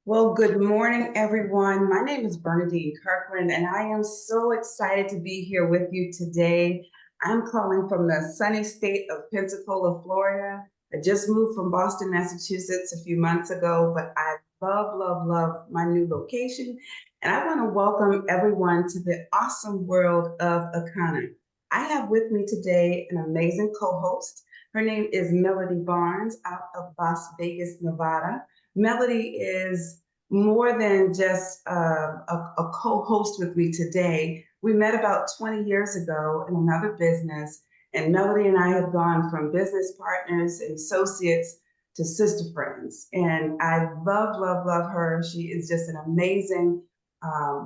Well, good morning, everyone. My name is Bernadine Kirkland, and I am so excited to be here with you today. I'm calling from the sunny state of Pensacola, Florida. I just moved from Boston, Massachusetts a few months ago, but I love my new location. And I want to welcome everyone to the awesome world of Akanna. I have with me today an amazing co-host. Her name is Melody Barnes out of Las Vegas, Nevada. Melody is more than just a co-host with me today. We met about 20 years ago in another business, and Melody and I have gone from business partners and associates to sister friends. And I love her. She is just an amazing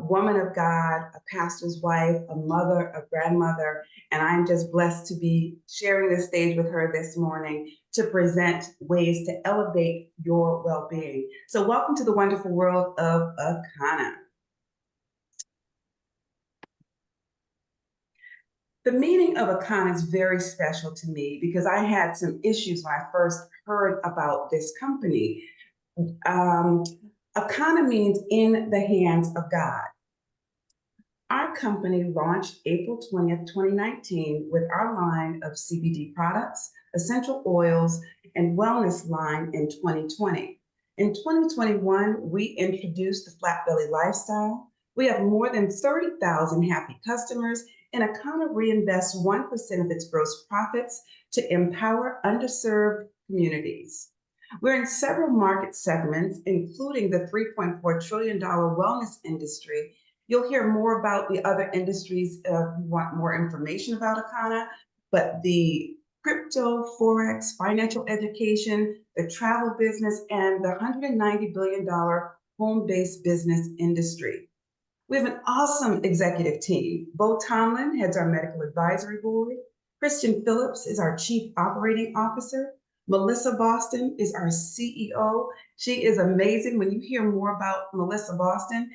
woman of God, a pastor's wife, a mother, a grandmother, and I'm just blessed to be sharing this stage with her this morning to present ways to elevate your well-being. So welcome to the wonderful world of Akanna. The meaning of Akanna is very special to me because I had some issues when I first heard about this company. Akanna means in the hands of God. Our company launched April 20th, 2019 with our line of CBD products, essential oils, and wellness line in 2020. In 2021, we introduced the Flat Belly Lifestyle. We have more than 30,000 happy customers, and Akanna reinvests 1% of its gross profits to empower underserved communities. We're in several market segments, including the $3.4 trillion wellness industry. You'll hear more about the other industries if you want more information about Akanna, but the crypto, Forex, financial education, the travel business, and the $190 billion home-based business industry. We have an awesome executive team. Bo Tomlin heads our medical advisory board. Christian Phillips is our chief operating officer. Melissa Boston is our CEO. She is amazing. When you hear more about Melissa Boston,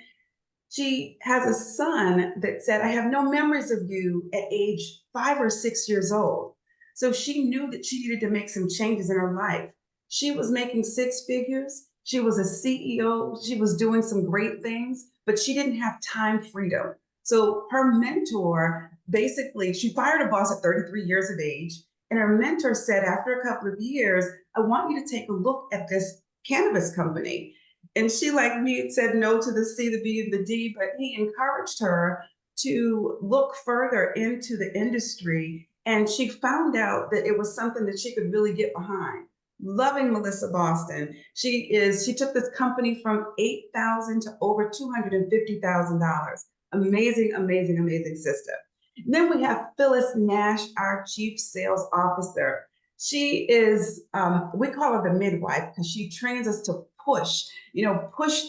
she has a son that said, I have no memories of you at age 5 or 6 years old. So she knew that she needed to make some changes in her life. She was making six figures. She was a CEO. She was doing some great things, but she didn't have time freedom. So her mentor, basically, she fired a boss at 33 years of age. And her mentor said, after a couple of years, I want you to take a look at this cannabis company. And she, like me, said no to the C, the B, and the D, but he encouraged her to look further into the industry. And she found out that it was something that she could really get behind. Loving Melissa Boston. She took this company from $8,000 to over $250,000. Amazing sister. And then we have Phyllis Nash, our chief sales officer. She is, we call her the midwife because she trains us to push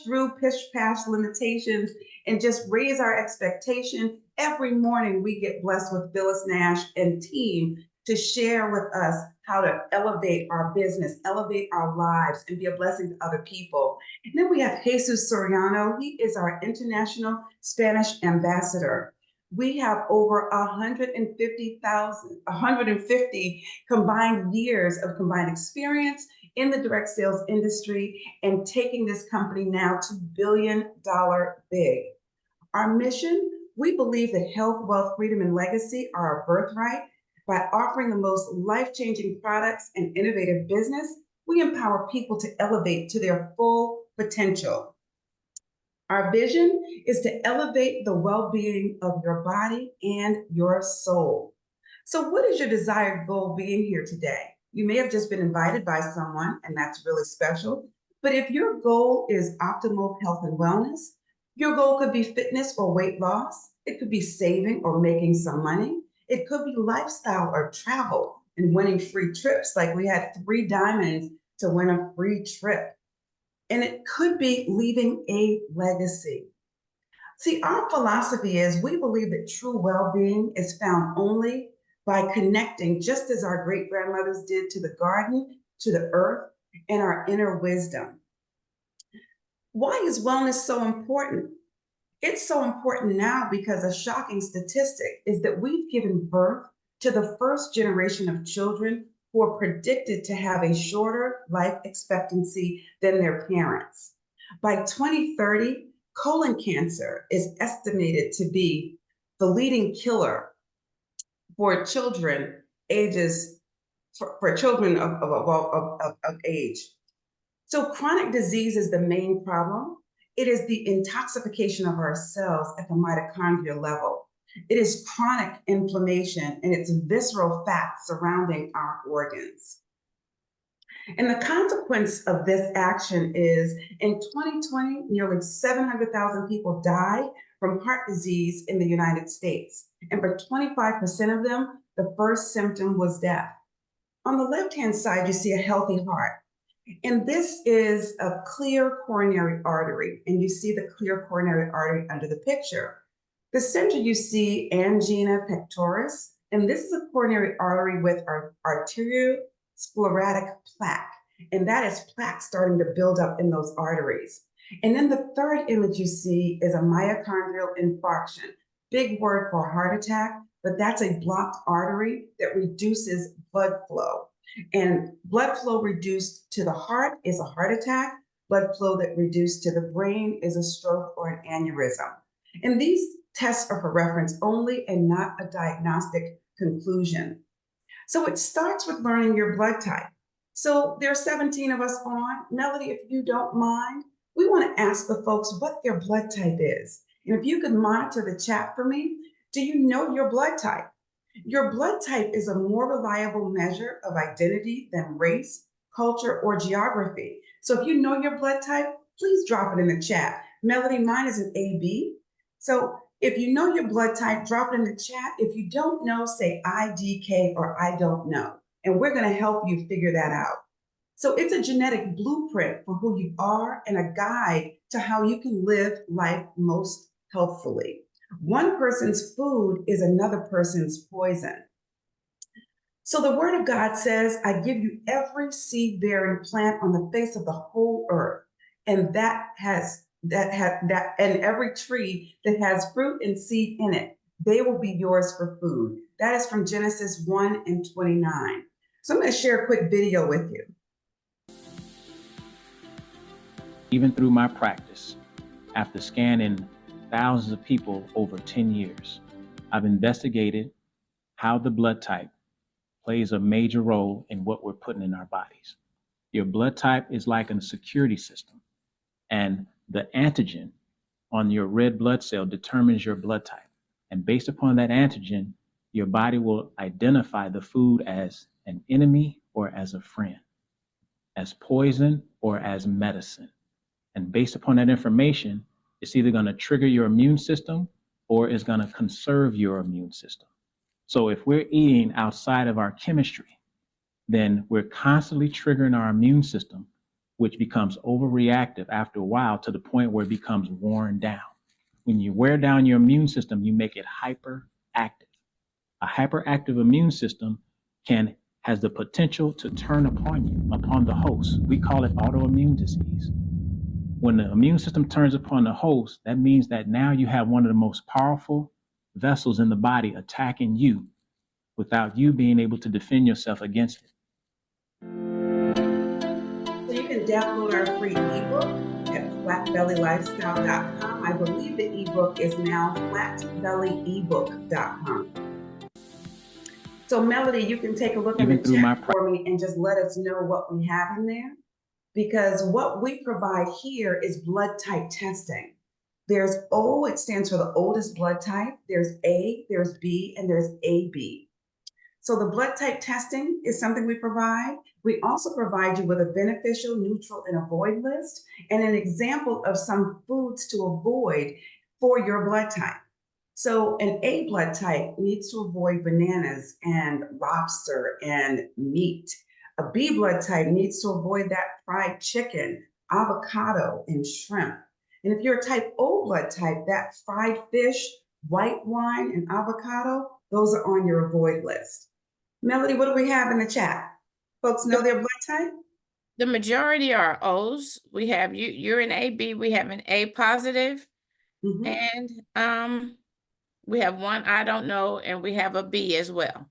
through, push past limitations and just raise our expectation. Every morning we get blessed with Phyllis Nash and team to share with us how to elevate our business, elevate our lives, and be a blessing to other people. And then we have Jesus Soriano. He is our international Spanish ambassador. We have over 150 combined years of combined experience in the direct sales industry and taking this company now to billion-dollar big. Our mission, we believe that health, wealth, freedom, and legacy are our birthright. By offering the most life-changing products and innovative business, we empower people to elevate to their full potential. Our vision is to elevate the well-being of your body and your soul. So what is your desired goal being here today? You may have just been invited by someone, and that's really special. But if your goal is optimal health and wellness, your goal could be fitness or weight loss. It could be saving or making some money. It could be lifestyle or travel and winning free trips, like we had 3 diamonds to win a free trip. And it could be leaving a legacy. See, our philosophy is we believe that true well-being is found only by connecting, just as our great-grandmothers did, to the garden, to the earth, and our inner wisdom. Why is wellness so important? It's so important now because a shocking statistic is that we've given birth to the first generation of children who are predicted to have a shorter life expectancy than their parents. By 2030, colon cancer is estimated to be the leading killer for children ages for children of age. So chronic disease is the main problem. It is the intoxication of our cells at the mitochondrial level. It is chronic inflammation and it's visceral fat surrounding our organs. And the consequence of this action is in 2020, nearly 700,000 people died from heart disease in the United States. And for 25% of them, the first symptom was death. On the left-hand side, you see a healthy heart. And this is a clear coronary artery. And you see the clear coronary artery under the picture. The center you see angina pectoris. And this is a coronary artery with arteriosclerotic plaque. And that is plaque starting to build up in those arteries. And then the third image you see is a myocardial infarction. Big word for heart attack, but that's a blocked artery that reduces blood flow. And blood flow reduced to the heart is a heart attack. Blood flow that reduced to the brain is a stroke or an aneurysm. And these tests are for reference only and not a diagnostic conclusion. So it starts with learning your blood type. So there are 17 of us on. Melody, if you don't mind, we want to ask the folks what their blood type is. And if you could monitor the chat for me, do you know your blood type? Your blood type is a more reliable measure of identity than race, culture, or geography. So if you know your blood type, please drop it in the chat. Melody, mine is an AB. So if you know your blood type, drop it in the chat. If you don't know, say IDK or I don't know. And we're going to help you figure that out. So it's a genetic blueprint for who you are and a guide to how you can live life most healthfully. One person's food is another person's poison. So the word of God says, I give you every seed-bearing plant on the face of the whole earth, and and every tree that has fruit and seed in it, they will be yours for food. That is from Genesis 1:29. So I'm going to share a quick video with you. Even through my practice, after scanning thousands of people over 10 years, I've investigated how the blood type plays a major role in what we're putting in our bodies. Your blood type is like a security system, and the antigen on your red blood cell determines your blood type. And based upon that antigen, your body will identify the food as an enemy or as a friend, as poison or as medicine. And based upon that information, it's either going to trigger your immune system or it's going to conserve your immune system. So if we're eating outside of our chemistry, then we're constantly triggering our immune system, which becomes overreactive after a while to the point where it becomes worn down. When you wear down your immune system, you make it hyperactive. A hyperactive immune system has the potential to turn upon you, upon the host. We call it autoimmune disease. When the immune system turns upon the host, that means that now you have one of the most powerful vessels in the body attacking you without you being able to defend yourself against it. So you can download our free ebook at flatbellylifestyle.com. I believe the ebook is now flatbellyebook.com. So Melody, you can take a look in the chat for me and just let us know what we have in there. Because what we provide here is blood type testing. There's O, it stands for the oldest blood type. There's A, there's B, and there's AB. So the blood type testing is something we provide. We also provide you with a beneficial, neutral, and avoid list and an example of some foods to avoid for your blood type. So an A blood type needs to avoid bananas and lobster and meat. A B blood type needs to avoid that fried chicken, avocado, and shrimp. And if you're a type O blood type, that fried fish, white wine, and avocado, those are on your avoid list. Melody, what do we have in the chat? Folks know their blood type? The majority are O's. We have you're an AB, we have an A positive, and we have one I don't know, and we have a B as well.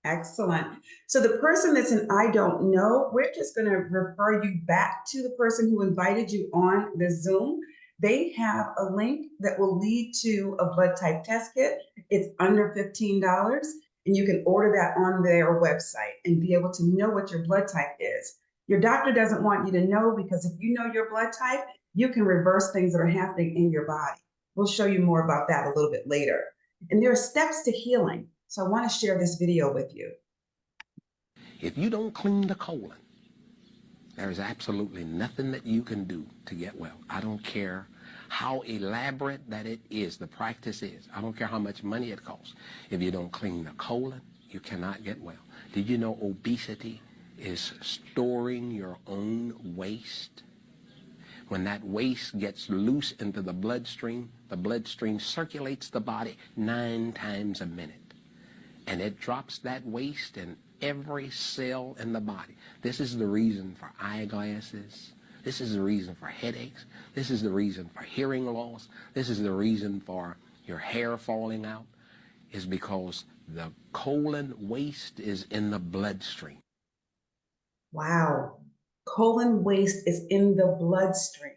Excellent. So the person that's an I don't know, we're just going to refer you back to the person who invited you on the Zoom. They have a link that will lead to a blood type test kit. It's under $15, and you can order that on their website and be able to know what your blood type is. Your doctor doesn't want you to know, because if you know your blood type, you can reverse things that are happening in your body. We'll show you more about that a little bit later. And there are steps to healing. So I want to share this video with you. If you don't clean the colon, there is absolutely nothing that you can do to get well. I don't care how elaborate that it is, the practice is. I don't care how much money it costs. If you don't clean the colon, you cannot get well. Did you know obesity is storing your own waste? When that waste gets loose into the bloodstream circulates the body 9 times a minute. And it drops that waste in every cell in the body. This is the reason for eyeglasses. This is the reason for headaches. This is the reason for hearing loss. This is the reason for your hair falling out, is because the colon waste is in the bloodstream. Wow. Colon waste is in the bloodstream.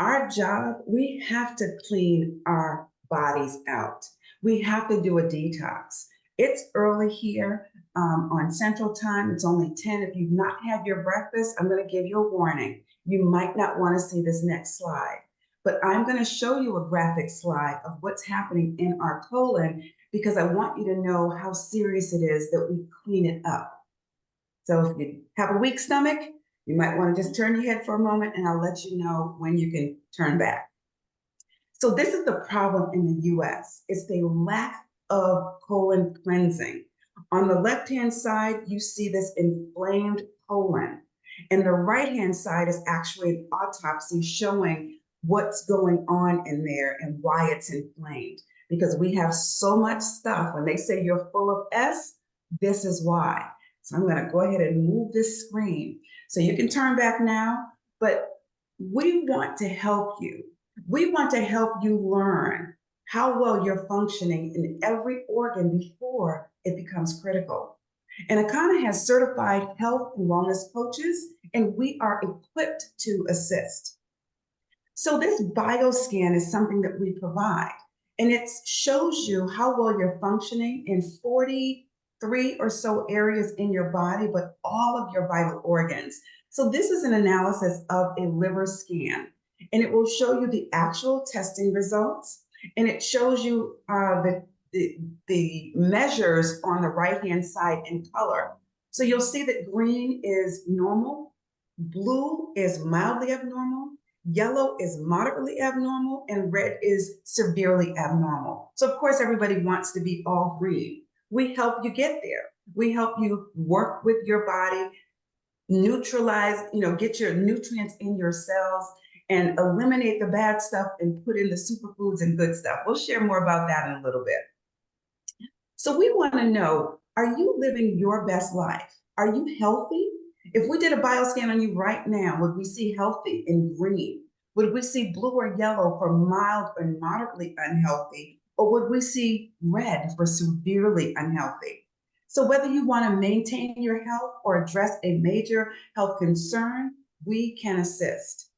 Our job, we have to clean our bodies out. We have to do a detox. It's early here on Central Time. It's only 10. If you've not had your breakfast, I'm going to give you a warning. You might not want to see this next slide, but I'm going to show you a graphic slide of what's happening in our colon, because I want you to know how serious it is that we clean it up. So if you have a weak stomach, you might want to just turn your head for a moment, and I'll let you know when you can turn back. So this is the problem in the US. It's the lack of colon cleansing. On the left-hand side, you see this inflamed colon. And the right-hand side is actually an autopsy showing what's going on in there and why it's inflamed. Because we have so much stuff. When they say you're full of S, this is why. So I'm going to go ahead and move this screen. So you can turn back now, but we want to help you. We want to help you learn how well you're functioning in every organ before it becomes critical. And Akanna has certified health and wellness coaches, and we are equipped to assist. So this bioscan is something that we provide, and it shows you how well you're functioning in 43 or so areas in your body, but all of your vital organs. So this is an analysis of a liver scan, and it will show you the actual testing results, and it shows you the measures on the right-hand side in color. So you'll see that green is normal, blue is mildly abnormal, yellow is moderately abnormal, and red is severely abnormal. So of course, everybody wants to be all green. We help you get there. We help you work with your body, neutralize, get your nutrients in your cells, and eliminate the bad stuff and put in the superfoods and good stuff. We'll share more about that in a little bit. So we want to know, are you living your best life? Are you healthy? If we did a bioscan on you right now, would we see healthy in green? Would we see blue or yellow for mild or moderately unhealthy? Or would we see red for severely unhealthy? So whether you want to maintain your health or address a major health concern, we can assist.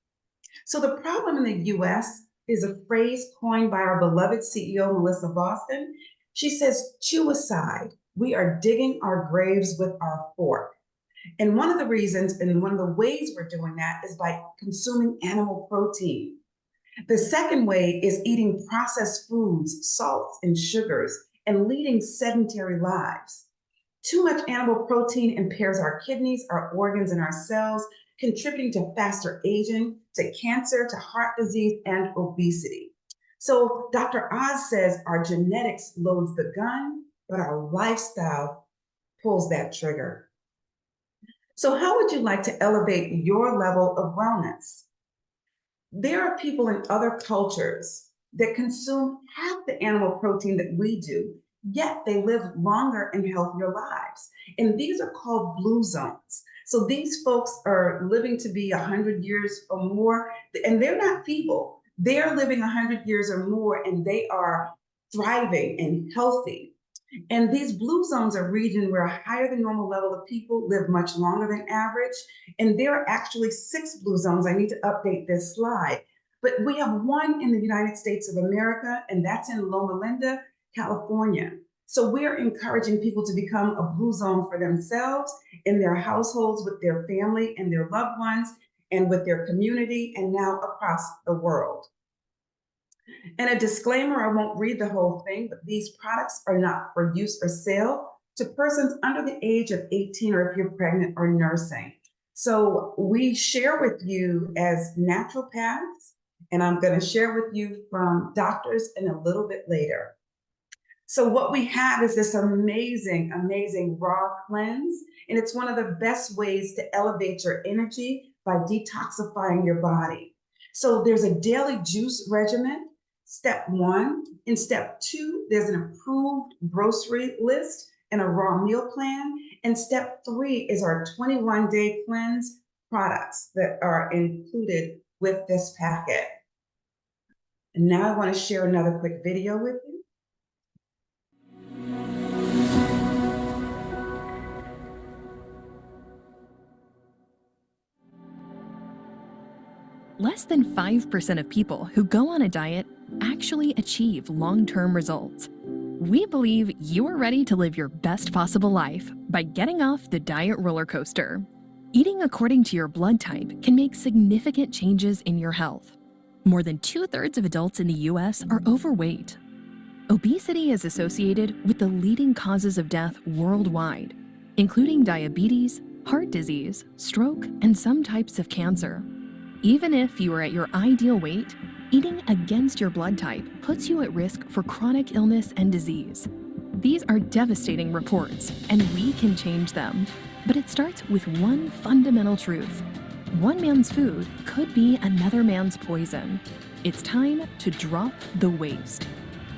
So the problem in the US is a phrase coined by our beloved CEO, Melissa Boston. She says, chew aside, we are digging our graves with our fork. And one of the reasons and one of the ways we're doing that is by consuming animal protein. The second way is eating processed foods, salts, and sugars, and leading sedentary lives. Too much animal protein impairs our kidneys, our organs, and our cells, contributing to faster aging, to cancer, to heart disease, and obesity. So Dr. Oz says our genetics loads the gun, but our lifestyle pulls that trigger. So how would you like to elevate your level of wellness? There are people in other cultures that consume half the animal protein that we do, yet they live longer and healthier lives. And these are called blue zones. So these folks are living to be 100 years or more, and they're not feeble. They're living 100 years or more, and they are thriving and healthy. And these blue zones are regions where a higher than normal level of people live much longer than average. And there are actually 6 blue zones. I need to update this slide. But we have one in the United States of America, and that's in Loma Linda, California. So we're encouraging people to become a blue zone for themselves, in their households, with their family and their loved ones, and with their community, and now across the world. And a disclaimer, I won't read the whole thing, but these products are not for use or sale to persons under the age of 18 or if you're pregnant or nursing. So we share with you as naturopaths, and I'm going to share with you from doctors in a little bit later. So what we have is this amazing, amazing raw cleanse, and it's one of the best ways to elevate your energy by detoxifying your body. So there's a daily juice regimen, step 1. In step 2, there's an approved grocery list and a raw meal plan. And step 3 is our 21-day cleanse products that are included with this packet. And now I want to share another quick video with you. Less than 5% of people who go on a diet actually achieve long-term results. We believe you are ready to live your best possible life by getting off the diet roller coaster. Eating according to your blood type can make significant changes in your health. More than 2/3 of adults in the US are overweight. Obesity is associated with the leading causes of death worldwide, including diabetes, heart disease, stroke, and some types of cancer. Even if you are at your ideal weight, eating against your blood type puts you at risk for chronic illness and disease. These are devastating reports, and we can change them. But it starts with one fundamental truth. One man's food could be another man's poison. It's time to drop the waste.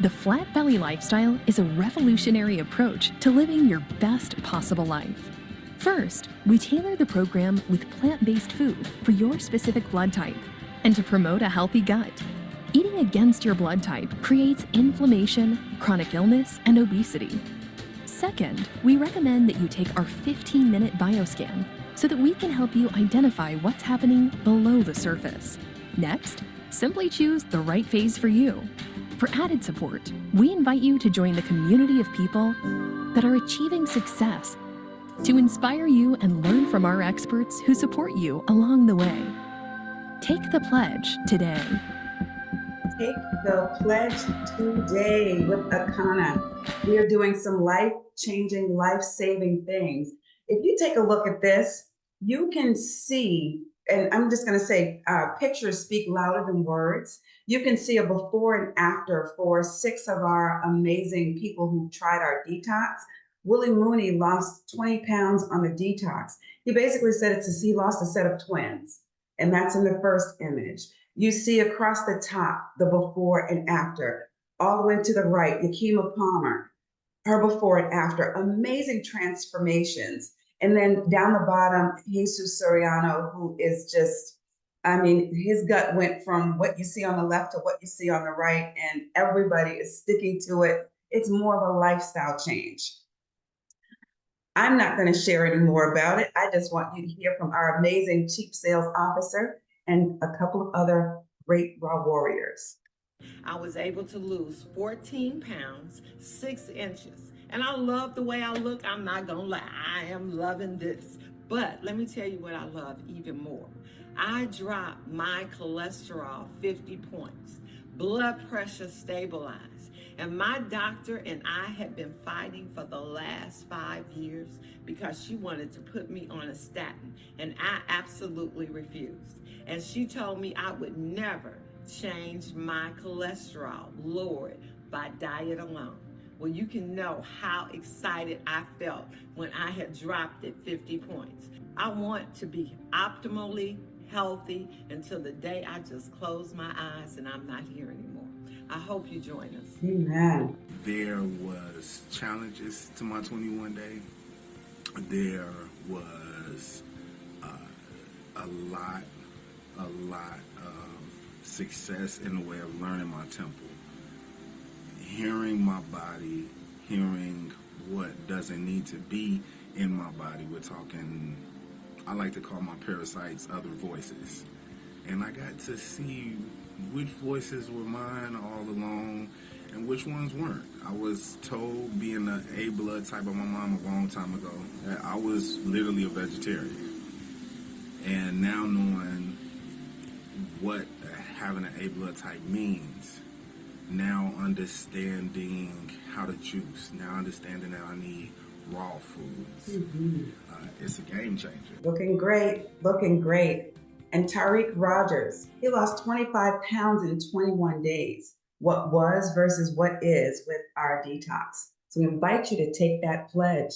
The Flat Belly lifestyle is a revolutionary approach to living your best possible life. First, we tailor the program with plant-based food for your specific blood type and to promote a healthy gut. Eating against your blood type creates inflammation, chronic illness, and obesity. Second, we recommend that you take our 15-minute bioscan so that we can help you identify what's happening below the surface. Next, simply choose the right phase for you. For added support, we invite you to join the community of people that are achieving success to inspire you and learn from our experts who support you along the way. Take the pledge today. Take the pledge today with Akanna. We are doing some life-changing, life-saving things. If you take a look at this, you can see, and I'm just going to say, pictures speak louder than words. You can see a before and after for 6 of our amazing people who tried our detox. Willie Mooney lost 20 pounds on the detox. He basically said he lost a set of twins, and that's in the first image. You see across the top, the before and after. All the way to the right, Yakima Palmer, her before and after. Amazing transformations. And then down the bottom, Jesus Soriano, who is just, his gut went from what you see on the left to what you see on the right, and everybody is sticking to it. It's more of a lifestyle change. I'm not going to share any more about it. I just want you to hear from our amazing Chief Sales Officer and a couple of other great raw warriors. I was able to lose 14 pounds, 6 inches. And I love the way I look. I'm not going to lie. I am loving this. But let me tell you what I love even more. I dropped my cholesterol 50 points. Blood pressure stabilized. And my doctor and I had been fighting for the last 5 years because she wanted to put me on a statin, and I absolutely refused. And she told me I would never change my cholesterol, lowered by diet alone. Well, you can know how excited I felt when I had dropped it 50 points. I want to be optimally healthy until the day I just close my eyes and I'm not here anymore. I hope you join us. Amen. There was challenges to my 21 day. There was a lot of success in the way of learning my temple. Hearing my body hearing what doesn't need to be in my body. We're talking, I like to call my parasites other voices. And I got to see which voices were mine all along and which ones weren't. I was told, being an A blood type of my mom a long time ago, that I was literally a vegetarian. And now knowing what having an A blood type means, now understanding how to juice, now understanding that I need raw foods, it's a game changer. Looking great, looking great. And Tariq Rogers, he lost 25 pounds in 21 days. What was versus what is with our detox. So we invite you to take that pledge.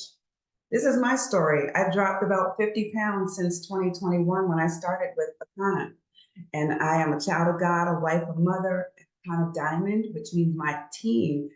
This is my story. I've dropped about 50 pounds since 2021 when I started with Akanna. And I am a child of God, a wife, a mother, Akanna Diamond, which means my team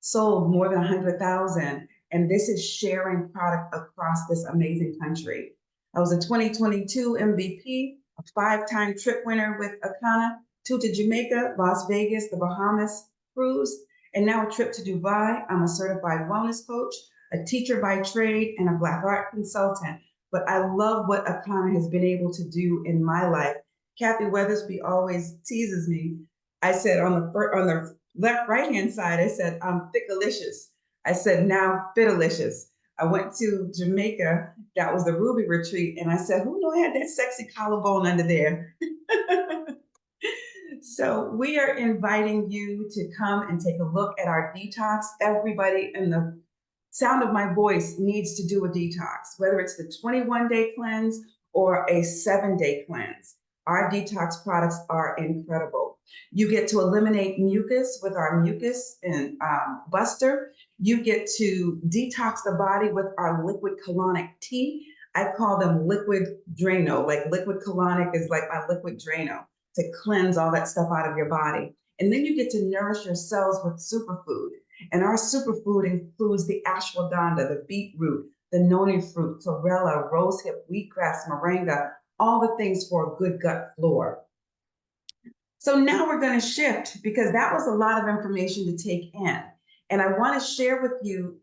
sold more than 100,000. And this is sharing product across this amazing country. I was a 2022 MVP, a 5-time trip winner with Akanna, 2 to Jamaica, Las Vegas, the Bahamas cruise, and now a trip to Dubai. I'm a certified wellness coach, a teacher by trade, and a Black art consultant. But I love what Akanna has been able to do in my life. Kathy Weathersby always teases me. I said on the left right-hand side, I said, I'm thickalicious. I said, now fitalicious. I went to Jamaica, that was the Ruby retreat, and I said, who knew I had that sexy collarbone under there? So we are inviting you to come and take a look at our detox. Everybody in the sound of my voice needs to do a detox, whether it's the 21-day cleanse or a 7-day cleanse. Our detox products are incredible. You get to eliminate mucus with our mucus and buster. You get to detox the body with our liquid colonic tea. I call them liquid Drano, like liquid colonic is like my liquid Drano to cleanse all that stuff out of your body. And then you get to nourish your cells with superfood. And our superfood includes the ashwagandha, the beetroot, the noni fruit, chlorella, rosehip, wheatgrass, moringa, all the things for a good gut flora. So now we're going to shift because that was a lot of information to take in. And I want to share with you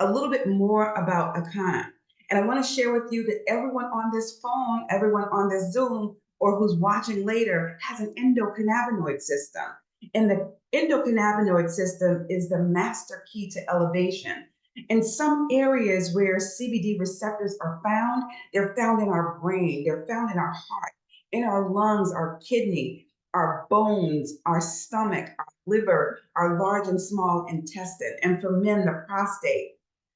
a little bit more about Akanna. And I want to share with you that everyone on this phone, everyone on this Zoom, or who's watching later has an endocannabinoid system. And the endocannabinoid system is the master key to elevation. In some areas where CBD receptors are found, they're found in our brain, they're found in our heart, in our lungs, our kidney, our bones, our stomach, our liver, our large and small intestine, and for men, the prostate.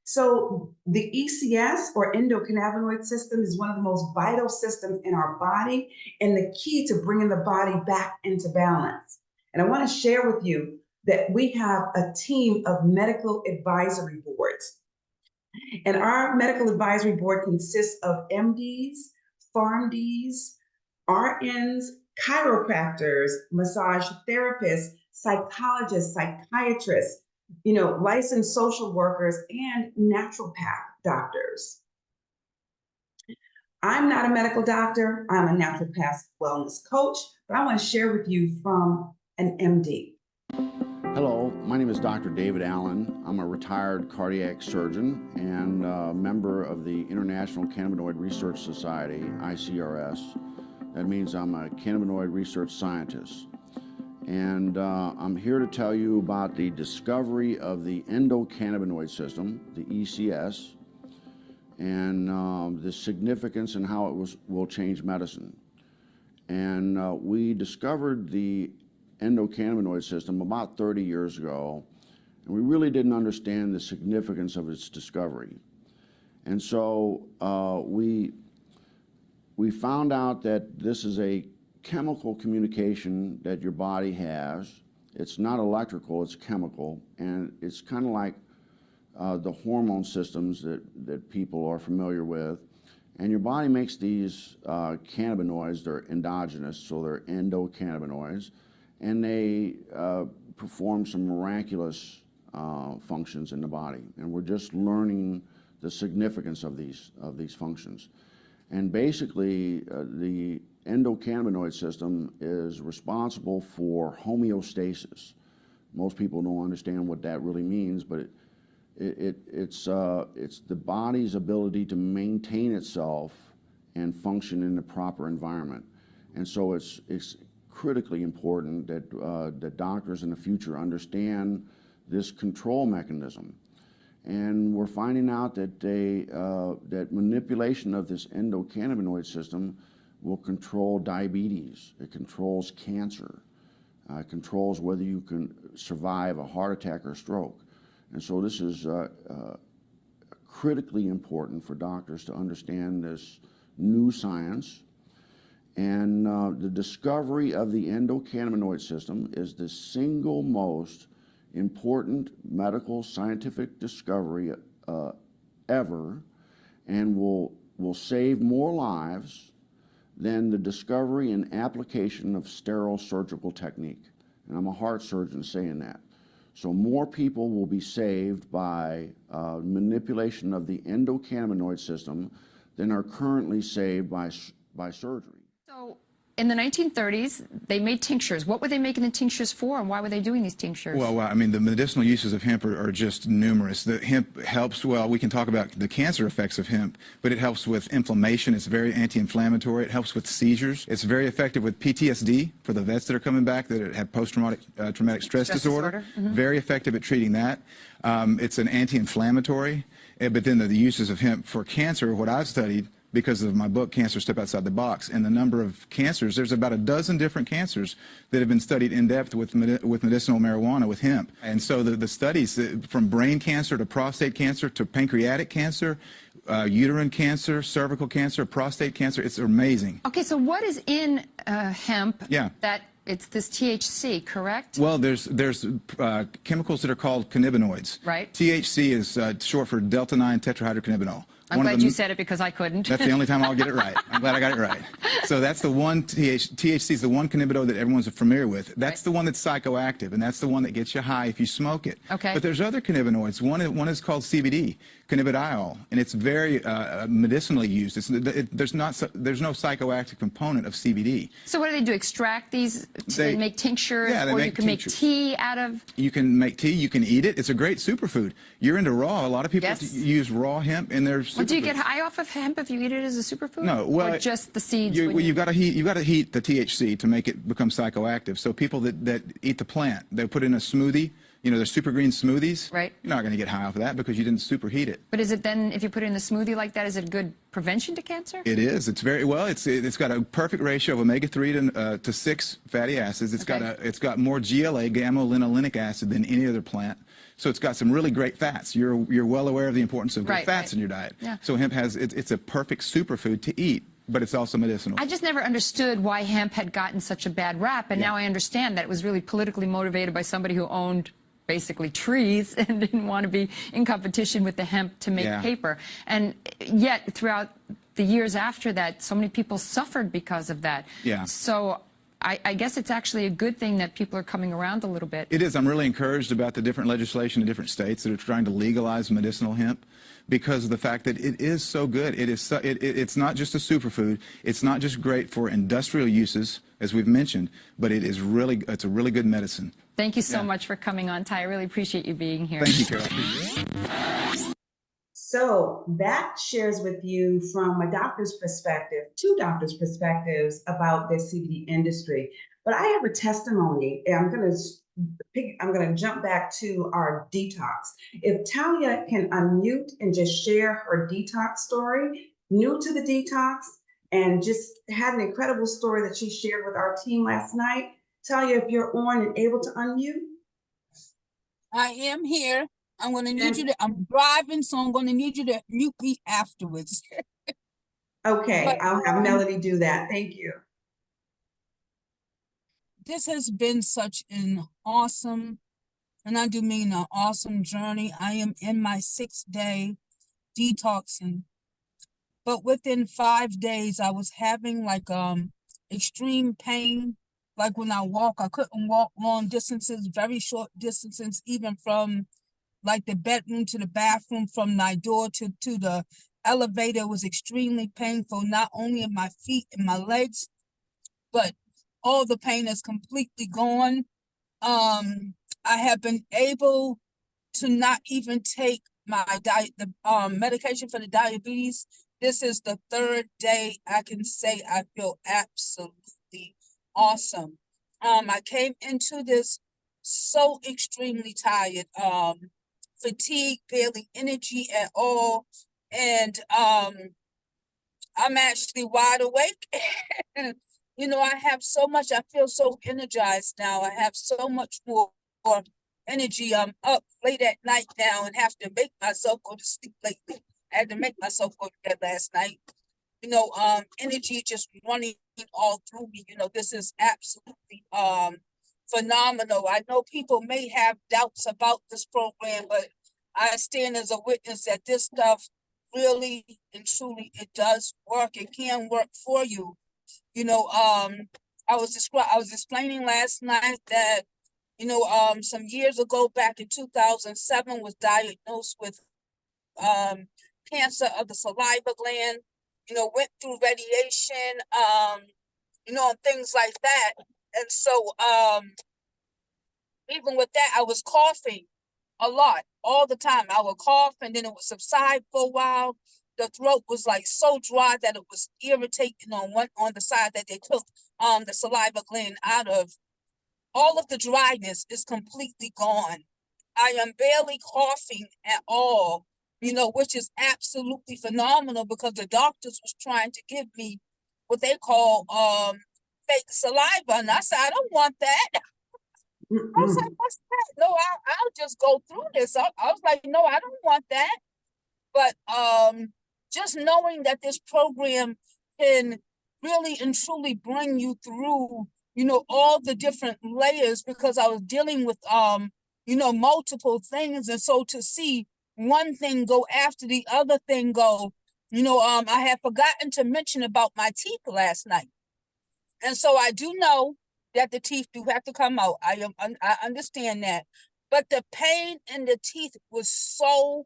So the ECS or endocannabinoid system is one of the most vital systems in our body and the key to bringing the body back into balance. And I want to share with you that we have a team of medical advisory boards. And our medical advisory board consists of MDs, PharmDs, RNs, chiropractors, massage therapists, psychologists, psychiatrists, licensed social workers, and naturopath doctors. I'm not a medical doctor. I'm a naturopath wellness coach, but I want to share with you from an MD. Hello, my name is Dr. David Allen. I'm a retired cardiac surgeon and a member of the International Cannabinoid Research Society, ICRS. That means I'm a cannabinoid research scientist. And I'm here to tell you about the discovery of the endocannabinoid system, the ECS, and the significance and how it will change medicine. And we discovered the endocannabinoid system about 30 years ago, and we really didn't understand the significance of its discovery. And so we found out that this is a chemical communication that your body has. It's not electrical, it's chemical, and it's kind of like the hormone systems that people are familiar with. And your body makes these cannabinoids. They're endogenous, so they're endocannabinoids, and they perform some miraculous functions in the body. And we're just learning the significance of these functions. And basically, the endocannabinoid system is responsible for homeostasis. Most people don't understand what that really means, but It's the body's ability to maintain itself and function in the proper environment. And so it's critically important that, that doctors in the future understand this control mechanism. And we're finding out that that manipulation of this endocannabinoid system will control diabetes. It controls cancer. It controls whether you can survive a heart attack or stroke. And so this is critically important for doctors to understand this new science. And the discovery of the endocannabinoid system is the single most important medical scientific discovery ever, and will save more lives than the discovery and application of sterile surgical technique. And I'm a heart surgeon saying that. So more people will be saved by manipulation of the endocannabinoid system than are currently saved by surgery. So in the 1930s, they made tinctures. What were they making the tinctures for, and why were they doing these tinctures? Well, I mean, the medicinal uses of hemp are just numerous. The hemp helps, well, we can talk about the cancer effects of hemp, but it helps with inflammation. It's very anti-inflammatory. It helps with seizures. It's very effective with PTSD for the vets that are coming back that have post-traumatic traumatic stress disorder. Mm-hmm. Very effective at treating that. It's an anti-inflammatory. But then the uses of hemp for cancer, what I've studied, because of my book, Cancer Step Outside the Box, and the number of cancers, there's about a dozen different cancers that have been studied in depth with medicinal marijuana, with hemp. And so the studies, from brain cancer to prostate cancer to pancreatic cancer, uterine cancer, cervical cancer, prostate cancer, it's amazing. Okay, so what is in hemp Yeah. that it's this THC, correct? Well, there's chemicals that are called cannabinoids. Right. THC is short for delta-9 tetrahydrocannabinol. I'm glad you said it because I couldn't. That's the only time I'll get it right. I'm glad I got it right. So that's the one, THC is the one cannabinoid that everyone's familiar with. That's Right. the one that's psychoactive, and that's the one that gets you high if you smoke it. Okay. But there's other cannabinoids. One is called CBD, cannabidiol, and it's very medicinally used. There's no psychoactive component of CBD. So what do? Extract these, They make tinctures, yeah, they or you make can tinctures. make tea out of? You can make tea, you can eat it. It's a great superfood. You're into raw. A lot of people Yes. use raw hemp in their superfoods. Well, do you get high off of hemp if you eat it as a superfood? No, well, or just the seeds? You've got to heat the THC to make it become psychoactive. So people that eat the plant, they put in a smoothie. You know, the super green smoothies. Right. You're not going to get high off of that because you didn't superheat it. But is it then, if you put it in the smoothie like that, is it good prevention to cancer? It is. It's very well. It's got a perfect ratio of omega-3 to 6 fatty acids. It's got more GLA, gamma-linolenic acid, than any other plant. So it's got some really great fats. You're well aware of the importance of good fats in your diet. Yeah. So hemp it's a perfect superfood to eat, but it's also medicinal. I just never understood why hemp had gotten such a bad rap, and now I understand that it was really politically motivated by somebody who owned basically trees and didn't want to be in competition with the hemp to make paper. And yet throughout the years after that, so many people suffered because of that. Yeah. So I guess it's actually a good thing that people are coming around a little bit. It is. I'm really encouraged about the different legislation in different states that are trying to legalize medicinal hemp, because of the fact that it is so good. It's not just a superfood. It's not just great for industrial uses, as we've mentioned, but it's a really good medicine. Thank you so much for coming on, Ty. I really appreciate you being here. Thank you, Carol. So that shares with you from a doctor's perspective, two doctors' perspectives about the CBD industry. But I have a testimony, and I'm going to jump back to our detox. If Talia can unmute and just share her detox story, new to the detox, and just had an incredible story that she shared with our team last night. Talia, if you're on and able to unmute. I am here. I'm going to need you to, I'm driving, so I'm going to need you to mute me afterwards. Okay, But, I'll have Melody do that. Thank you. This has been such an awesome, and I do mean an awesome journey. I am in my 6th day detoxing, but within 5 days, I was having like extreme pain. Like when I walk, I couldn't walk long distances, very short distances, even from like the bedroom to the bathroom, from my door to the elevator was extremely painful, not only in my feet and my legs, but all the pain is completely gone. I have been able to not even take my medication for the diabetes. This is the third day I can say I feel absolutely awesome. I came into this so extremely tired, fatigue, barely energy at all. And I'm actually wide awake. You know, I have so much, I feel so energized now. I have so much more energy. I'm up late at night now and have to make myself go to sleep lately. I had to make myself go to bed last night. You know, energy just running all through me. You know, this is absolutely phenomenal. I know people may have doubts about this program, but I stand as a witness that this stuff really and truly, it does work. It can work for you. You know, I was explaining last night that, you know, some years ago, back in 2007, was diagnosed with cancer of the saliva gland. You know, went through radiation, you know, and things like that. And so, even with that, I was coughing a lot, all the time. I would cough and then it would subside for a while. The throat was like so dry that it was irritating on the side that they took the saliva gland out of. All of the dryness is completely gone. I am barely coughing at all, you know, which is absolutely phenomenal because the doctors was trying to give me what they call fake saliva. And I said, I don't want that. I was like, what's that? No, I'll just go through this. I was like, no, I don't want that. But just knowing that this program can really and truly bring you through, you know, all the different layers, because I was dealing with, you know, multiple things. And so to see one thing go after the other thing go, you know, I had forgotten to mention about my teeth last night. And so I do know that the teeth do have to come out. I understand that. But the pain in the teeth was so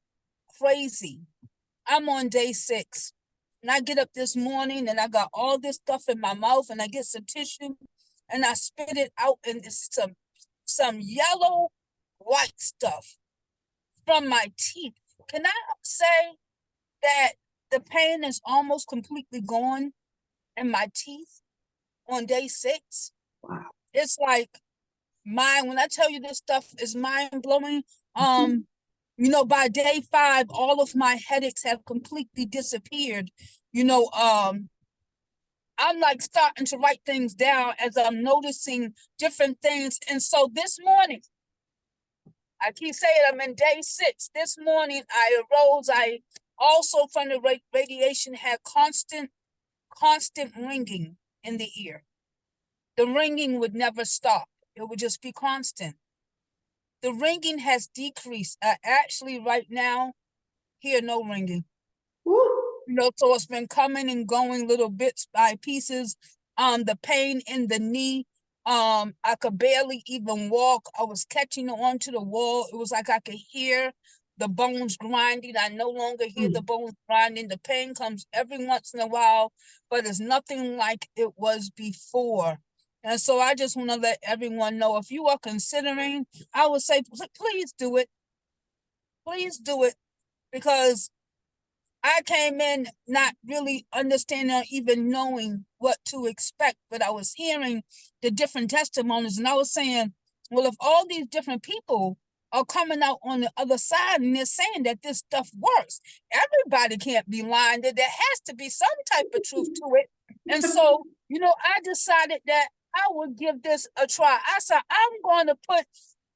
crazy. I'm on day 6. And I get up this morning and I got all this stuff in my mouth and I get some tissue and I spit it out and it's some yellow white stuff from my teeth. Can I say that the pain is almost completely gone in my teeth on day 6? Wow. It's like when I tell you this stuff is mind blowing, you know, by day 5, all of my headaches have completely disappeared. You know, I'm like starting to write things down as I'm noticing different things. And so this morning, I keep saying I'm in day 6. This morning I arose. I also from the radiation had constant ringing in the ear. The ringing would never stop. It would just be constant. The ringing has decreased. Actually, right now, hear no ringing. You know, so it's been coming and going little bits by pieces. The pain in the knee, I could barely even walk. I was catching onto the wall. It was like I could hear the bones grinding. I no longer hear the bones grinding. The pain comes every once in a while, but it's nothing like it was before. And so I just want to let everyone know, if you are considering, I would say, please do it. Please do it, because I came in not really understanding or even knowing what to expect, but I was hearing the different testimonies and I was saying, well, if all these different people are coming out on the other side and they're saying that this stuff works, everybody can't be lying. There has to be some type of truth to it. And so, you know, I decided that I would give this a try. I said, I'm going to put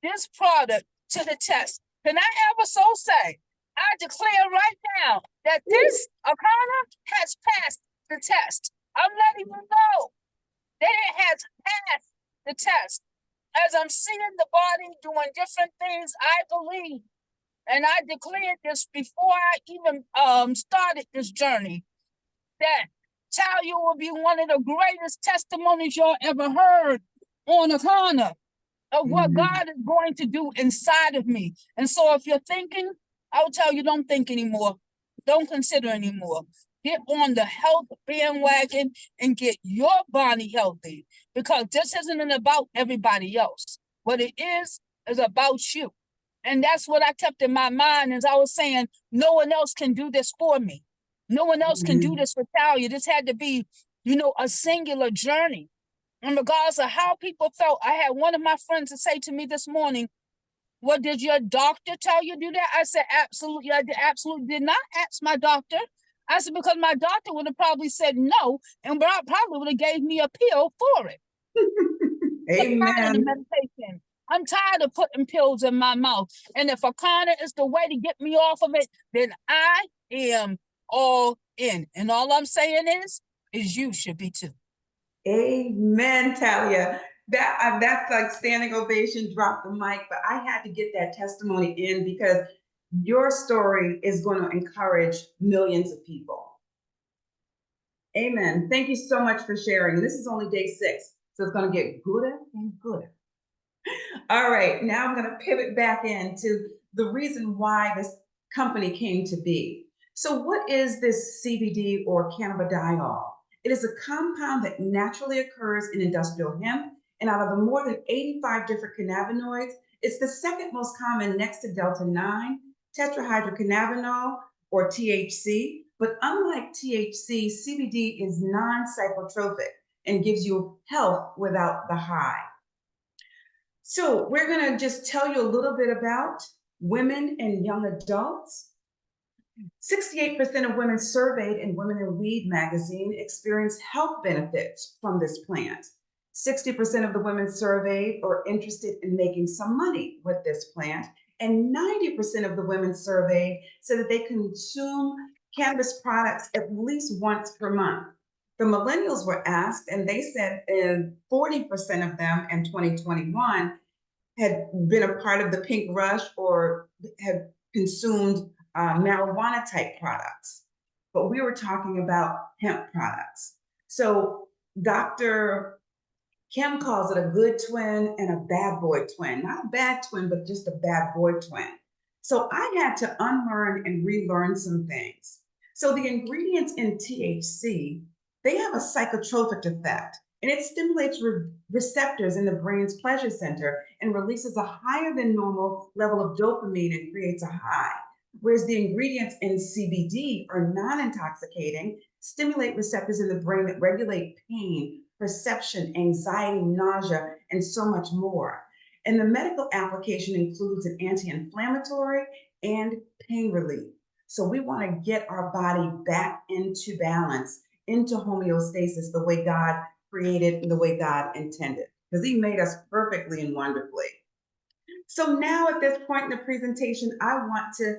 this product to the test. Can I ever so say, I declare right now that this Akanna has passed the test. I'm letting you know that it has passed the test. As I'm seeing the body doing different things, I believe, and I declared this before I even started this journey, that child, you will be one of the greatest testimonies y'all ever heard on Akanna of what God is going to do inside of me. And so if you're thinking, I will tell you, don't think anymore. Don't consider anymore. Get on the health bandwagon and get your body healthy, because this isn't about everybody else. What it is about you. And that's what I kept in my mind as I was saying, no one else can do this for me. No one else can do this for Talia. This had to be, a singular journey. And regardless of how people felt, I had one of my friends to say to me this morning, well, did your doctor tell you to do that? I said, absolutely. I absolutely did not ask my doctor. I said, because my doctor would have probably said no, and probably would have gave me a pill for it. I'm tired of Amen. medication. I'm tired of putting pills in my mouth. And if Akanna is the way to get me off of it, then I am all in. And all I'm saying is you should be too. Amen, Talia. That's like standing ovation, drop the mic, but I had to get that testimony in because your story is going to encourage millions of people. Amen. Thank you so much for sharing. This is only day 6, so it's going to get gooder and gooder. All right, now I'm going to pivot back into the reason why this company came to be. So what is this CBD or cannabidiol? It is a compound that naturally occurs in industrial hemp, and out of the more than 85 different cannabinoids, it's the second most common next to delta-9, tetrahydrocannabinol, or THC. But unlike THC, CBD is non-psychotropic and gives you health without the high. So we're going to just tell you a little bit about women and young adults. 68% of women surveyed in Women in Weed magazine experienced health benefits from this plant. 60% of the women surveyed are interested in making some money with this plant. And 90% of the women surveyed said that they consume cannabis products at least once per month. The millennials were asked, and they said 40% of them in 2021 had been a part of the pink rush or had consumed marijuana type products. But we were talking about hemp products. So Dr. Kim calls it a good twin and a bad boy twin. Not a bad twin, but just a bad boy twin. So I had to unlearn and relearn some things. So the ingredients in THC, they have a psychotropic effect, and it stimulates receptors in the brain's pleasure center and releases a higher than normal level of dopamine and creates a high. Whereas the ingredients in CBD are non-intoxicating, stimulate receptors in the brain that regulate pain, perception, anxiety, nausea, and so much more. And the medical application includes an anti-inflammatory and pain relief. So we want to get our body back into balance, into homeostasis, the way God created and the way God intended, because He made us perfectly and wonderfully. So now at this point in the presentation, I want to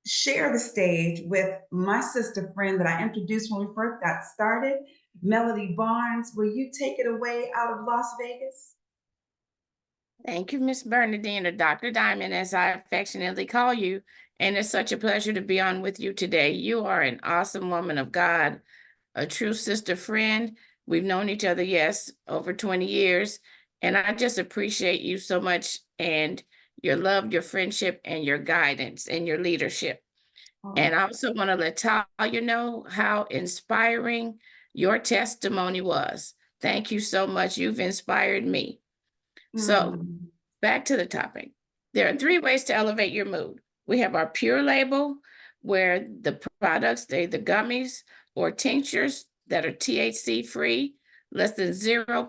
share the stage with my sister friend that I introduced when we first got started, Melody Barnes. Will you take it away out of Las Vegas? Thank you, Miss Bernadine, or Dr. Diamond, as I affectionately call you. And it's such a pleasure to be on with you today. You are an awesome woman of God, a true sister friend. We've known each other, yes, over 20 years. And I just appreciate you so much, and your love, your friendship, and your guidance and your leadership. And I also want to let Talia know how inspiring your testimony was. Thank you so much. You've inspired me. So back to the topic. There are 3 ways to elevate your mood. We have our pure label, where the products, the gummies or tinctures that are THC free, less than 0.0%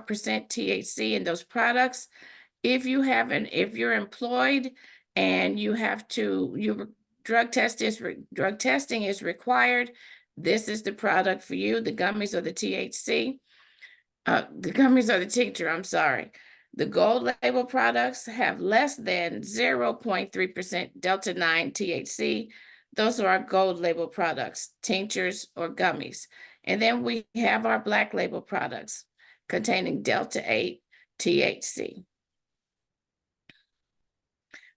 THC in those products. If you're employed and you have to, your drug testing is required, this is the product for you. The gummies or the THC, the gummies or the tincture, I'm sorry. The gold label products have less than 0.3% delta-9 THC. Those are our gold label products, tinctures or gummies. And then we have our black label products containing delta-8 THC.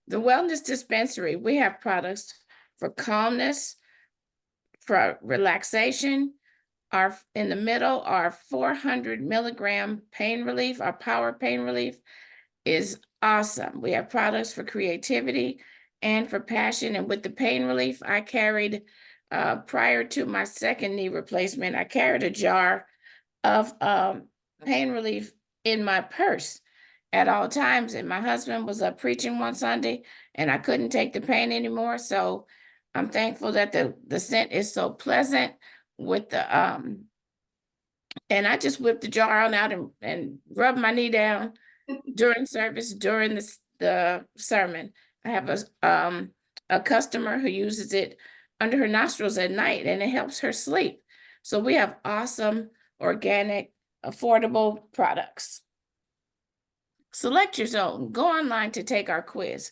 The Wellness Dispensary, we have products for calmness, for relaxation. In the middle, our 400 milligram pain relief, our power pain relief is awesome. We have products for creativity and for passion. And with the pain relief, I carried, prior to my second knee replacement, I carried a jar of pain relief in my purse. at all times. And my husband was up preaching one Sunday and I couldn't take the pain anymore. So I'm thankful that the scent is so pleasant with the, and I just whipped the jar on out and rubbed my knee down during service, during the sermon. I have a customer who uses it under her nostrils at night and it helps her sleep. So we have awesome, organic, affordable products. Select your zone. Go online to take our quiz.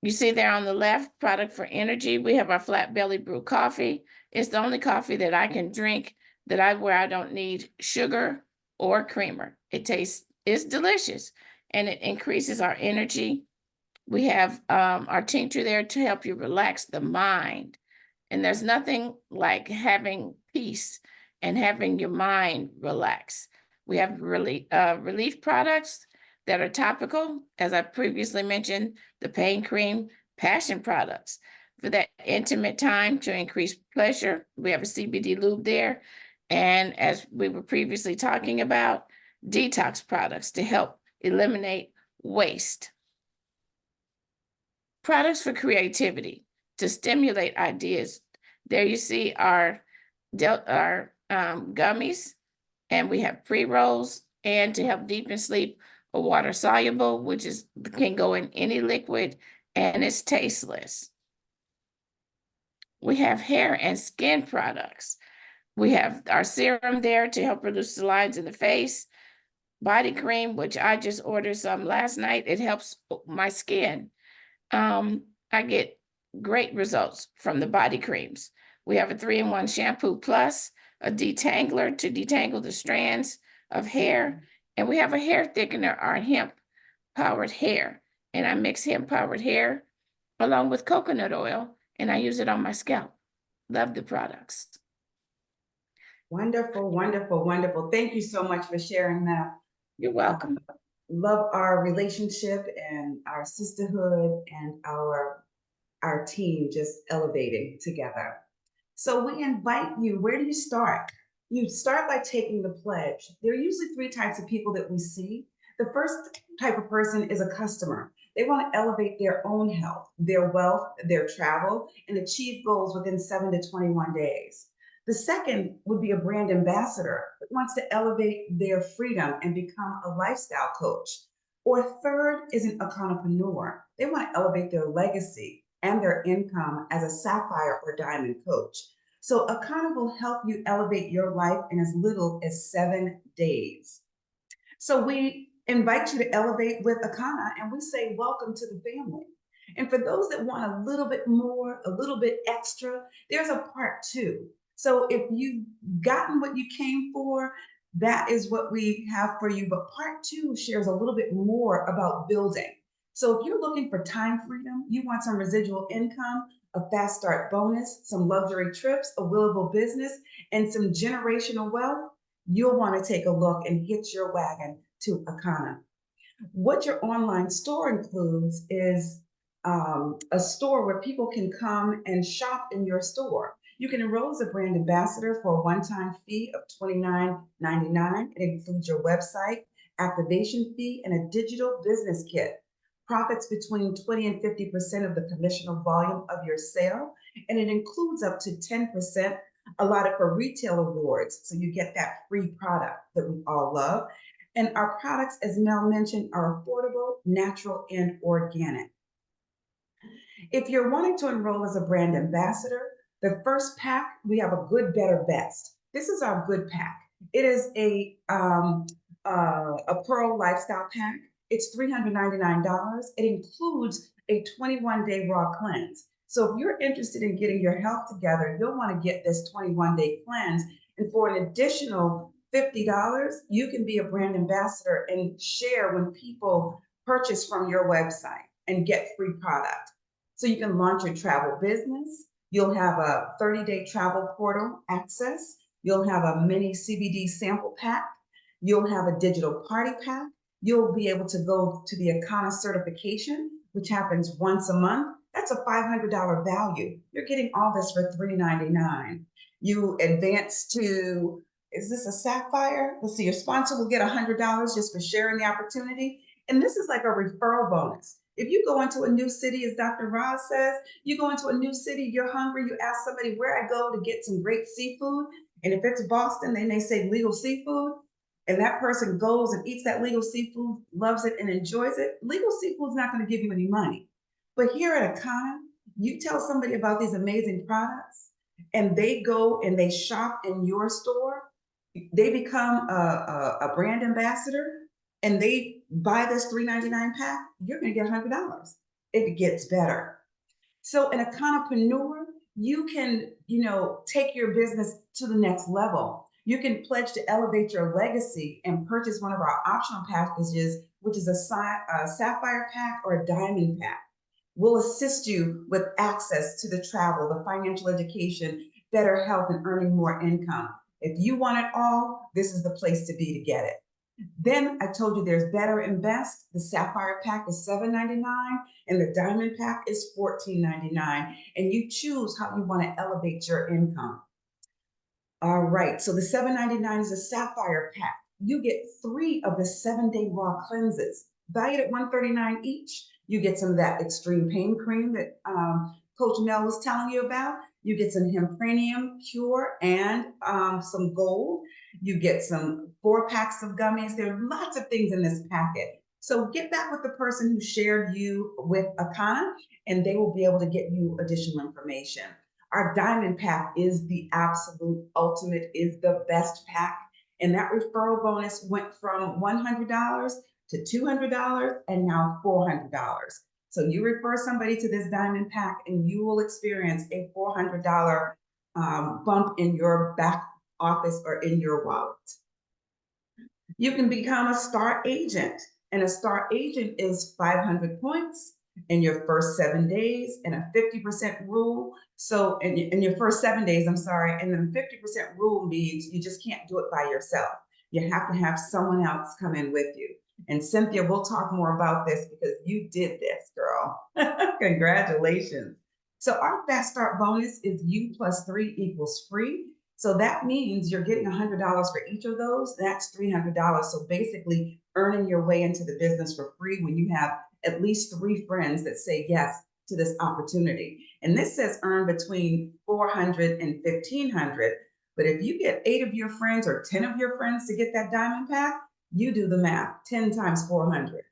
You see there on the left, product for energy. We have our flat belly brew coffee. It's the only coffee that I can drink where I don't need sugar or creamer. It's delicious and it increases our energy. We have our tincture there to help you relax the mind. And there's nothing like having peace and having your mind relax. We have really relief products that are topical, as I previously mentioned, the pain cream, passion products for that intimate time to increase pleasure. We have a CBD lube there. And as we were previously talking about, detox products to help eliminate waste. Products for creativity to stimulate ideas. There you see our gummies, and we have pre-rolls, and to help deepen sleep, a water soluble, which can go in any liquid, and it's tasteless. We have hair and skin products. We have our serum there to help reduce the lines in the face. Body cream, which I just ordered some last night. It helps my skin. I get great results from the body creams. We have a 3-in-1 shampoo plus a detangler to detangle the strands of hair. And we have a hair thickener, our hemp powered hair. And I mix hemp powered hair along with coconut oil and I use it on my scalp. Love the products. Wonderful, wonderful, wonderful. Thank you so much for sharing that. You're welcome. Love our relationship and our sisterhood and our team just elevating together. So we invite you, where do you start? You start by taking the pledge. There are usually 3 types of people that we see. The first type of person is a customer. They want to elevate their own health, their wealth, their travel, and achieve goals within 7 to 21 days. The second would be a brand ambassador that wants to elevate their freedom and become a lifestyle coach. Or third is an Akannapreneur. They want to elevate their legacy and their income as a sapphire or diamond coach. So Akanna will help you elevate your life in as little as 7 days. So we invite you to elevate with Akanna and we say, welcome to the family. And for those that want a little bit more, a little bit extra, there's a part 2. So if you've gotten what you came for, that is what we have for you. But part 2 shares a little bit more about building. So if you're looking for time freedom, you want some residual income, a fast start bonus, some luxury trips, a willable business, and some generational wealth, you'll want to take a look and hitch your wagon to Akanna. What your online store includes is a store where people can come and shop in your store. You can enroll as a brand ambassador for a one-time fee of $29.99. It includes your website, activation fee, and a digital business kit. Profits between 20 and 50% of the commissionable volume of your sale, and it includes up to 10% allotted for retail awards, so you get that free product that we all love. And our products, as Mel mentioned, are affordable, natural, and organic. If you're wanting to enroll as a brand ambassador, the first pack, we have a good, better, best. This is our good pack. It is a Pearl Lifestyle pack. It's $399. It includes a 21-day raw cleanse. So if you're interested in getting your health together, you'll want to get this 21-day cleanse. And for an additional $50, you can be a brand ambassador and share when people purchase from your website and get free product. So you can launch your travel business. You'll have a 30-day travel portal access. You'll have a mini CBD sample pack. You'll have a digital party pack. You'll be able to go to the Akanna certification, which happens once a month. That's a $500 value. You're getting all this for $399. You advance to, is this a sapphire? Let's see, your sponsor will get $100 just for sharing the opportunity. And this is like a referral bonus. If you go into a new city, as Dr. Roz says, you go into a new city, you're hungry, you ask somebody where I go to get some great seafood. And if it's Boston, they may say legal seafood. And that person goes and eats that legal seafood, loves it and enjoys it. Legal seafood is not going to give you any money. But here at Akanna, you tell somebody about these amazing products and they go and they shop in your store, they become a brand ambassador and they buy this $3.99 pack, you're going to get $100. It gets better. So an Akannapreneur, you can, take your business to the next level. You can pledge to elevate your legacy and purchase one of our optional packages, which is a sapphire pack or a diamond pack. We'll assist you with access to the travel, the financial education, better health, and earning more income. If you want it all, this is the place to be to get it. Then I told you there's better and best. The sapphire pack is $7.99 and the diamond pack is $14.99. And you choose how you want to elevate your income. All right, so the $7.99 is a sapphire pack. You get 3 of the 7-day raw cleanses, valued at $139 each. You get some of that extreme pain cream that Coach Mel was telling you about. You get some Hempranium Cure and some gold. You get some 4 packs of gummies. There are lots of things in this packet. So get back with the person who shared you with Akanna, and they will be able to get you additional information. Our diamond pack is the absolute ultimate, is the best pack. And that referral bonus went from $100 to $200 and now $400. So you refer somebody to this diamond pack and you will experience a $400 bump in your back office or in your wallet. You can become a star agent, and a star agent is 500 points in your first 7 days and a 50% rule. So in your first 7 days, I'm sorry, and then 50% rule means you just can't do it by yourself. You have to have someone else come in with you. And Cynthia, we'll talk more about this because you did this, girl. Congratulations. So our Fast Start bonus is U plus 3 equals free. So that means you're getting $100 for each of those. That's $300. So basically earning your way into the business for free when you have at least 3 friends that say yes to this opportunity. And this says earn between $400 and $1,500. But if you get 8 of your friends or 10 of your friends to get that diamond pack, you do the math, 10 times 400.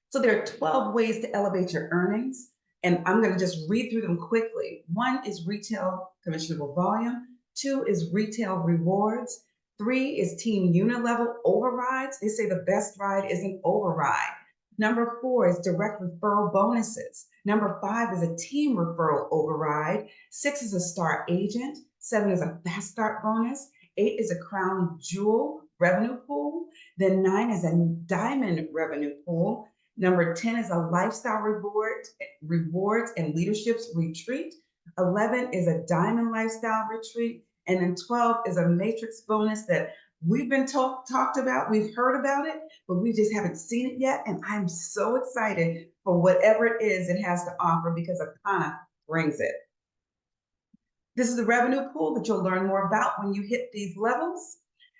So there are 12 ways to elevate your earnings. And I'm going to just read through them quickly. 1 is retail commissionable volume. 2 is retail rewards. 3 is team unit level overrides. They say the best ride is an override. Number 4 is direct referral bonuses. Number 5 is a team referral override. 6 is a star agent. 7 is a fast start bonus. 8 is a crown jewel revenue pool. Then 9 is a diamond revenue pool. Number 10 is a lifestyle rewards and leaderships retreat. 11 is a diamond lifestyle retreat. And then 12 is a matrix bonus that we've been talked about. We've heard about it, but we just haven't seen it yet. And I'm so excited for whatever it is it has to offer because Akanna brings it. This is the revenue pool that you'll learn more about when you hit these levels.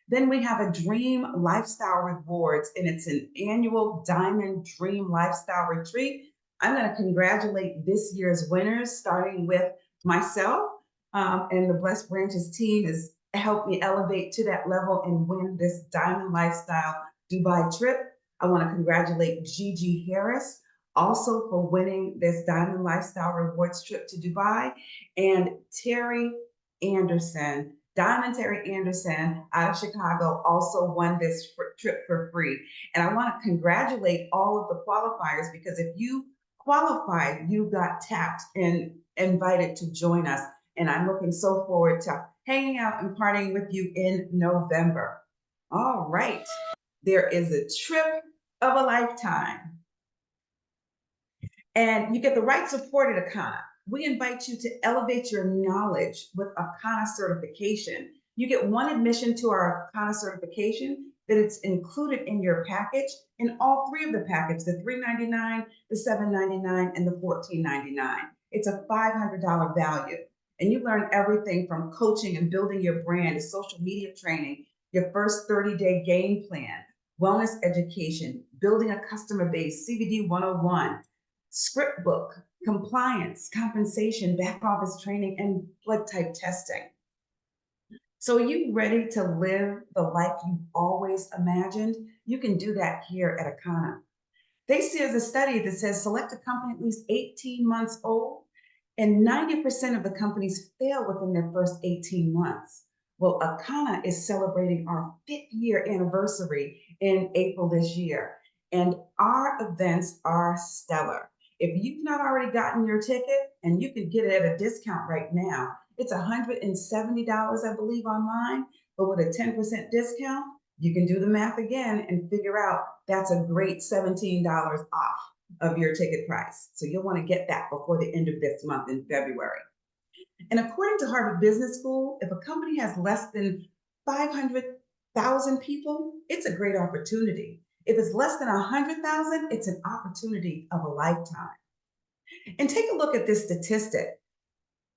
Then we have a Dream Lifestyle Rewards, and it's an annual Diamond Dream Lifestyle Retreat. I'm going to congratulate this year's winners, starting with myself, and the Blessed Branches team has helped me elevate to that level and win this Diamond Lifestyle Dubai trip. I want to congratulate Gigi Harris, also for winning this Diamond Lifestyle Rewards trip to Dubai, and Terry Anderson. Diamond Terry Anderson out of Chicago also won this trip for free. And I want to congratulate all of the qualifiers because if you qualified, you got tapped and invited to join us. And I'm looking so forward to hanging out and partying with you in November. All right. There is a trip of a lifetime. And you get the right support at Akanna. We invite you to elevate your knowledge with Akanna certification. You get 1 admission to our Akanna certification that it's included in your package, in all 3 of the packages, the $3.99, the $7.99, and the $14.99. It's a $500 value. And you learn everything from coaching and building your brand to social media training, your first 30-day game plan, wellness education, building a customer base, CBD 101, script book, compliance, compensation, back office training, and blood type testing. So are you ready to live the life you've always imagined? You can do that here at Akanna. They see as a study that says select a company at least 18 months old, and 90% of the companies fail within their first 18 months. Well, Akanna is celebrating our 5th year anniversary in April this year, and our events are stellar. If you've not already gotten your ticket, and you can get it at a discount right now, it's $170, I believe, online, but with a 10% discount, you can do the math again and figure out that's a great $17 off of your ticket price. So you'll want to get that before the end of this month in February. And according to Harvard Business School, if a company has less than 500,000 people, it's a great opportunity. If it's less than 100,000, it's an opportunity of a lifetime. And take a look at this statistic.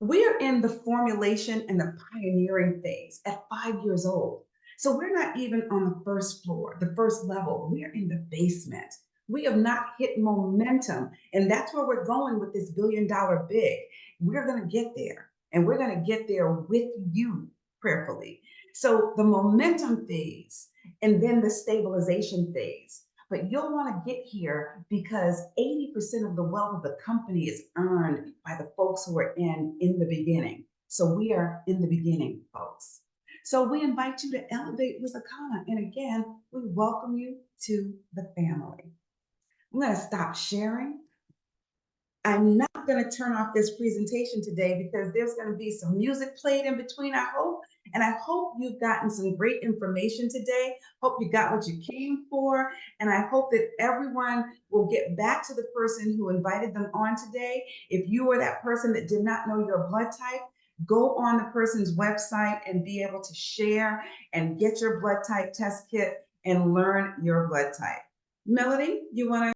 We are in the formulation and the pioneering phase at 5 years old. So we're not even on the first floor, the first level. We're in the basement. We have not hit momentum. And that's where we're going with this $1 billion big. We're going to get there. And we're going to get there with you prayerfully. So the momentum phase and then the stabilization phase. But you'll want to get here because 80% of the wealth of the company is earned by the folks who are in the beginning. So we are in the beginning, folks. So we invite you to elevate with Akanna. And again, we welcome you to the family. I'm going to stop sharing. I'm not going to turn off this presentation today because there's going to be some music played in between, I hope. And I hope you've gotten some great information today. Hope you got what you came for. And I hope that everyone will get back to the person who invited them on today. If you are that person that did not know your blood type, go on the person's website and be able to share and get your blood type test kit and learn your blood type. Melody, you want to